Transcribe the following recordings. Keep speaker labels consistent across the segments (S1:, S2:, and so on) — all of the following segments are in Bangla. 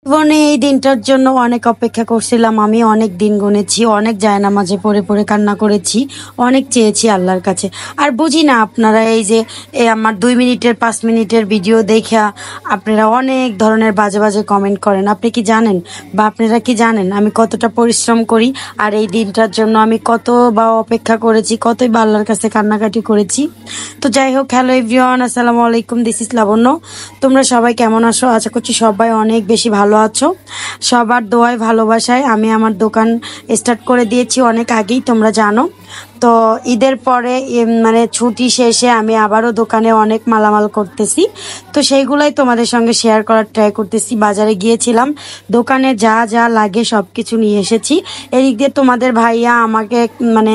S1: জীবনে এই দিনটার জন্য অনেক অপেক্ষা করছিলাম। আমি অনেক দিন গুনেছি, অনেক জায়নামাজে পড়ে পড়ে কান্না করেছি, অনেক চেয়েছি আল্লাহর কাছে। আর বুঝি না আপনারা এই যে আমার 2 মিনিটের 5 মিনিটের ভিডিও দেখা আপনারা অনেক ধরনের বাজে বাজে কমেন্ট করেন। আপনি কি জানেন বা আপনারা কি জানেন আমি কতটা পরিশ্রম করি আর এই দিনটার জন্য আমি কত বা অপেক্ষা করেছি, কতই বা আল্লাহর কাছে কান্নাকাটি করেছি। তো যাই হোক, হ্যালো এভরিওয়ান, আসসালামু আলাইকুম, দিস ইজ লাবণ্য। তোমরা সবাই কেমন আছো? আশা করছি সবাই অনেক বেশি ভালো আছো। সবার দোয়ায় ভালোবাসায় আমি আমার দোকান স্টার্ট করে দিয়েছি অনেক আগেই, তোমরা জানো। তো ঈদের পরে মানে ছুটি শেষে আমি আবারও দোকানে অনেক মালামাল করতেছি। তো সেইগুলাই তোমাদের সঙ্গে শেয়ার করার ট্রাই করতেছি। বাজারে গিয়েছিলাম, দোকানে যা যা লাগে সব কিছু নিয়ে এসেছি। এদিক দিয়ে তোমাদের ভাইয়া আমাকে মানে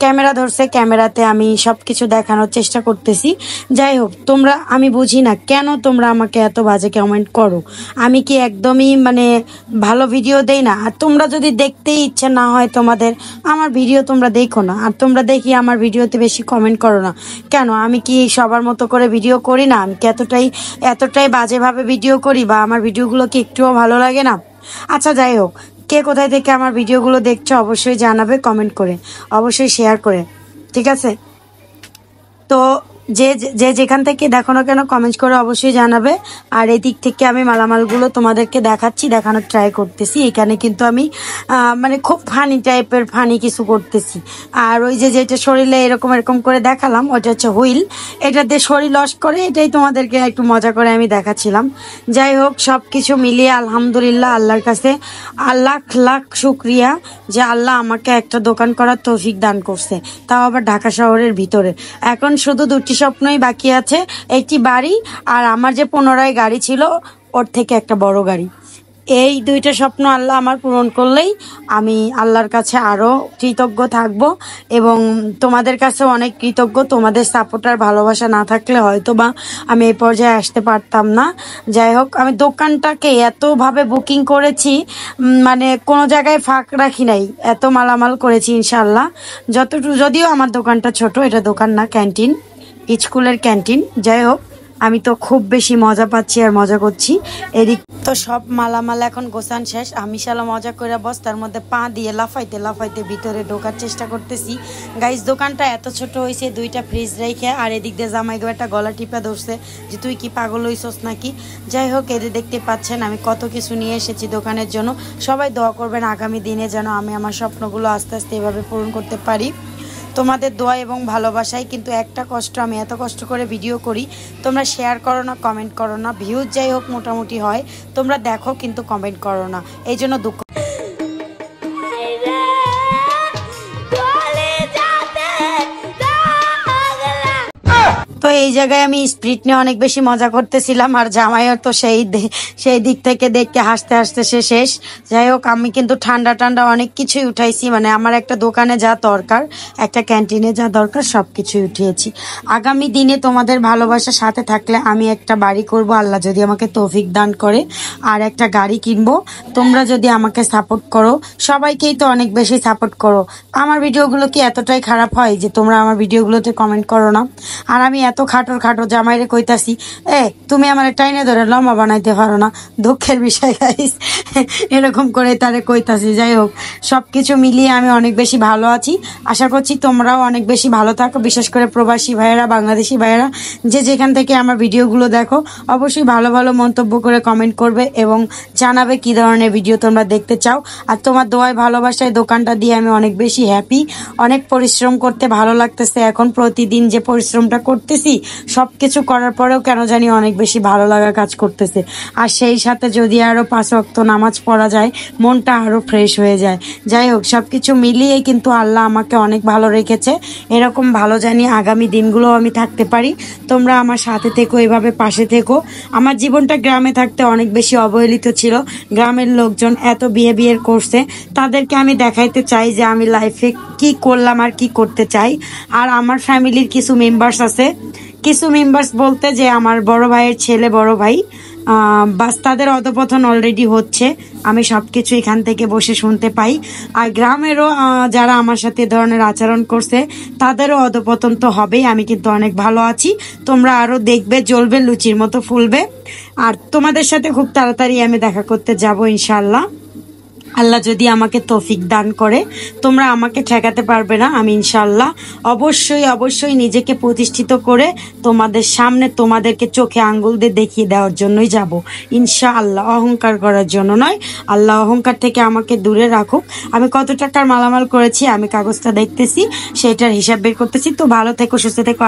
S1: ক্যামেরা ধরছে, ক্যামেরাতে আমি সব কিছু দেখানোর চেষ্টা করতেছি। যাই হোক, তোমরা আমি বুঝি না কেন তোমরা আমাকে এত বাজে কমেন্ট করো। আমি কি একদমই মানে ভালো ভিডিও দেই না? আর তোমরা যদি দেখতেই ইচ্ছে না হয় তোমাদের, আমার ভিডিও তোমরা দেখো না। আর তোমরা দেখি আমার ভিডিওতে বেশি কমেন্ট করো না কেন? আমি কি সবার মতো করে ভিডিও করি না? আমি কি এতটাই বাজেভাবে ভিডিও করি বা আমার ভিডিওগুলো কি একটুও ভালো লাগে না? আচ্ছা যাই হোক, কে কোথায় থেকে আমার ভিডিওগুলো দেখছো অবশ্যই জানাবে কমেন্ট করে, অবশ্যই শেয়ার করে, ঠিক আছে? তো যে যে যেখান থেকে দেখো না কেন কমেন্ট করে অবশ্যই জানাবে। আর এই দিক থেকে আমি মালামালগুলো তোমাদেরকে দেখানোর ট্রাই করতেছি। এখানে কিন্তু আমি মানে খুব ফানি টাইপের ফানি কিছু করতেছি। আর ওই যে যেটা শরীরে এরকম এরকম করে দেখালাম ওটা হচ্ছে হুইল, এটা দিয়ে শরীর লস করে, এটাই তোমাদেরকে একটু মজা করে আমি দেখাচ্ছিলাম। যাই হোক, সব কিছু মিলিয়ে আলহামদুলিল্লাহ, আল্লাহর কাছে লাখ লাখ শুক্রিয়া যে আল্লাহ আমাকে একটা দোকান করার তৌফিক দান করছে, তাও আবার ঢাকা শহরের ভিতরে। এখন শুধু দুটি স্বপ্নই বাকি আছে, একটি বাড়ি আর আমার যে পুনরায় গাড়ি ছিল ওর থেকে একটা বড় গাড়ি। এই দুইটা স্বপ্ন আল্লাহ আমার পূরণ করলেই আমি আল্লাহর কাছে আরো কৃতজ্ঞ থাকব এবং তোমাদের কাছে অনেক কৃতজ্ঞ। তোমাদের সাপোর্ট আর ভালোবাসা না থাকলে হয়তো বা আমি এই পর্যায়ে আসতে পারতাম না। যাই হোক, আমি দোকানটাকে এতভাবে বুকিং করেছি, মানে কোনো জায়গায় ফাঁক রাখি নাই, এত মালামাল করেছি ইনশাল্লাহ। যদিও আমার দোকানটা ছোট, এটা দোকান না, ক্যান্টিন, স্কুলের ক্যান্টিন। যাই হোক, আমি তো খুব বেশি মজা পাচ্ছি আর মজা করছি। এদিক তো সব মালামাল এখন গোছান শেষ। আমি শালা মজা করে বস্তার মধ্যে পা দিয়ে লাফাইতে লাফাইতে ভিতরে ঢোকার চেষ্টা করতেছি। গাইস, দোকানটা এত ছোট হয়েছে, দুইটা ফ্রিজ রেখে, আর এদিক দিয়ে জামাই একটা গলা টিপা ধরছে যে তুই কি পাগল হইছস নাকি। যাই হোক, এদের দেখতে পাচ্ছেন আমি কত কিছু নিয়ে এসেছি দোকানের জন্য। সবাই দোয়া করবেন আগামী দিনে যেন আমি আমার স্বপ্নগুলো আস্তে আস্তে এভাবে পূরণ করতে পারি। তোমাদের দোয়া এবং ভালোবাসায় কিন্তু একটা কষ্ট, আমি এত কষ্ট করে ভিডিও করি, তোমরা শেয়ার করো না, কমেন্ট করো না। ভিউজ যাই হোক মোটামুটি হয়, তোমরা দেখো কিন্তু কমেন্ট করো না, এই জন্য দুঃখ। তো এই জায়গায় আমি স্প্রিট নিয়ে অনেক বেশি মজা করতেছিলাম, আর জামাইও তো সেই দিক থেকে দেখতে হাসতে হাসতে সে শেষ। যাই হোক, আমি কিন্তু ঠান্ডা ঠান্ডা অনেক কিছুই উঠাইছি, মানে আমার একটা দোকানে যা দরকার, একটা ক্যান্টিনে যা দরকার সব কিছুই উঠিয়েছি। আগামী দিনে তোমাদের ভালোবাসার সাথে থাকলে আমি একটা বাড়ি করব, আল্লাহ যদি আমাকে তৌফিক দান করে, আর একটা গাড়ি কিনবো। তোমরা যদি আমাকে সাপোর্ট করো, সবাইকেই তো অনেক বেশি সাপোর্ট করো। আমার ভিডিওগুলো কি এতটাই খারাপ হয় যে তোমরা আমার ভিডিওগুলোতে কমেন্ট করো না? আর আমি এত খাটো জামাইরে কইতাছি, তুমি আমার টাইনে ধরে লম্বা বানাইতে পারো না, দুঃখের বিষয় গাইস, এরকম করে তারে কইতাছি। যাই হোক, সবকিছু মিলিয়ে আমি অনেক বেশি ভালো আছি। আশা করছি তোমরাও অনেক বেশি ভালো থাকো, বিশেষ করে প্রবাসী ভাইয়েরা, বাংলাদেশি ভাইয়েরা যে যেখান থেকে আমার ভিডিওগুলো দেখো, অবশ্যই ভালো ভালো মন্তব্য করে কমেন্ট করবে এবং জানাবে কি ধরনের ভিডিও তোমরা দেখতে চাও। আর তোমার দোয়ায় ভালোবাসায় দোকানটা দিয়ে আমি অনেক বেশি হ্যাপি। অনেক পরিশ্রম করতে ভালো লাগতেছে, এখন প্রতিদিন যে পরিশ্রমটা করতেছি সবকিছু করার পরেও কেন জানি অনেক বেশি ভালো লাগা কাজ করতেছে। আর সেই সাথে যদি আরো 5 ওয়াক্ত নামাজ পড়া যায়, মনটা আরো ফ্রেশ হয়ে যায়। যাই হোক, সবকিছু মিলিয়ে কিন্তু আল্লাহ আমাকে অনেক ভালো রেখেছে। এরকম ভালো জানি আগামী দিনগুলো আমি থাকতে পারি। তোমরা আমার সাথে থেকো, এভাবে পাশে থেকো। আমার জীবনটা গ্রামে থাকতে অনেক বেশি অবহেলিত ছিল, গ্রামের লোকজন এত বিহেভিয়ার করছে, তাদেরকে আমি দেখাইতে চাই যে আমি লাইফে কি করলাম আর কি করতে চাই। আর আমার ফ্যামিলির কিছু মেম্বার্স আছে, কিছু মেম্বার্স বলতে যে আমার বড় ভাইয়ের ছেলে, বড় ভাই, বাস তাদের অধপতন অলরেডি হচ্ছে, আমি সবকিছু এখান থেকে বসে শুনতে পাই। আর গ্রামেরও যারা আমার সাথে এ ধরনের আচরণ করছে তাদেরও অধপতন তো হবেই। আমি কিন্তু অনেক ভালো আছি, তোমরা আরো দেখবে, জ্বলবে, লুচির মতো ফুলবে। আর তোমাদের সাথে খুব তাড়াতাড়ি আমি দেখা করতে যাব ইনশাল্লাহ, আল্লাহ যদি আমাকে তৌফিক দান করে। তোমরা আমাকে ঠেকাতে পারবে না, আমি ইনশাল্লাহ অবশ্যই অবশ্যই নিজেকে প্রতিষ্ঠিত করে তোমাদের সামনে তোমাদেরকে চোখে আঙ্গুল দিয়ে দেখিয়ে দেওয়ার জন্যই যাব ইনশাআল্লাহ, অহংকার করার জন্য নয়। আল্লাহ অহংকার থেকে আমাকে দূরে রাখুক। আমি কত টাকার মালামাল করেছি আমি কাগজটা দেখতেছি, সেটার হিসাব বের করতেছি। তো ভালো থেকো, সুস্থ থেকো।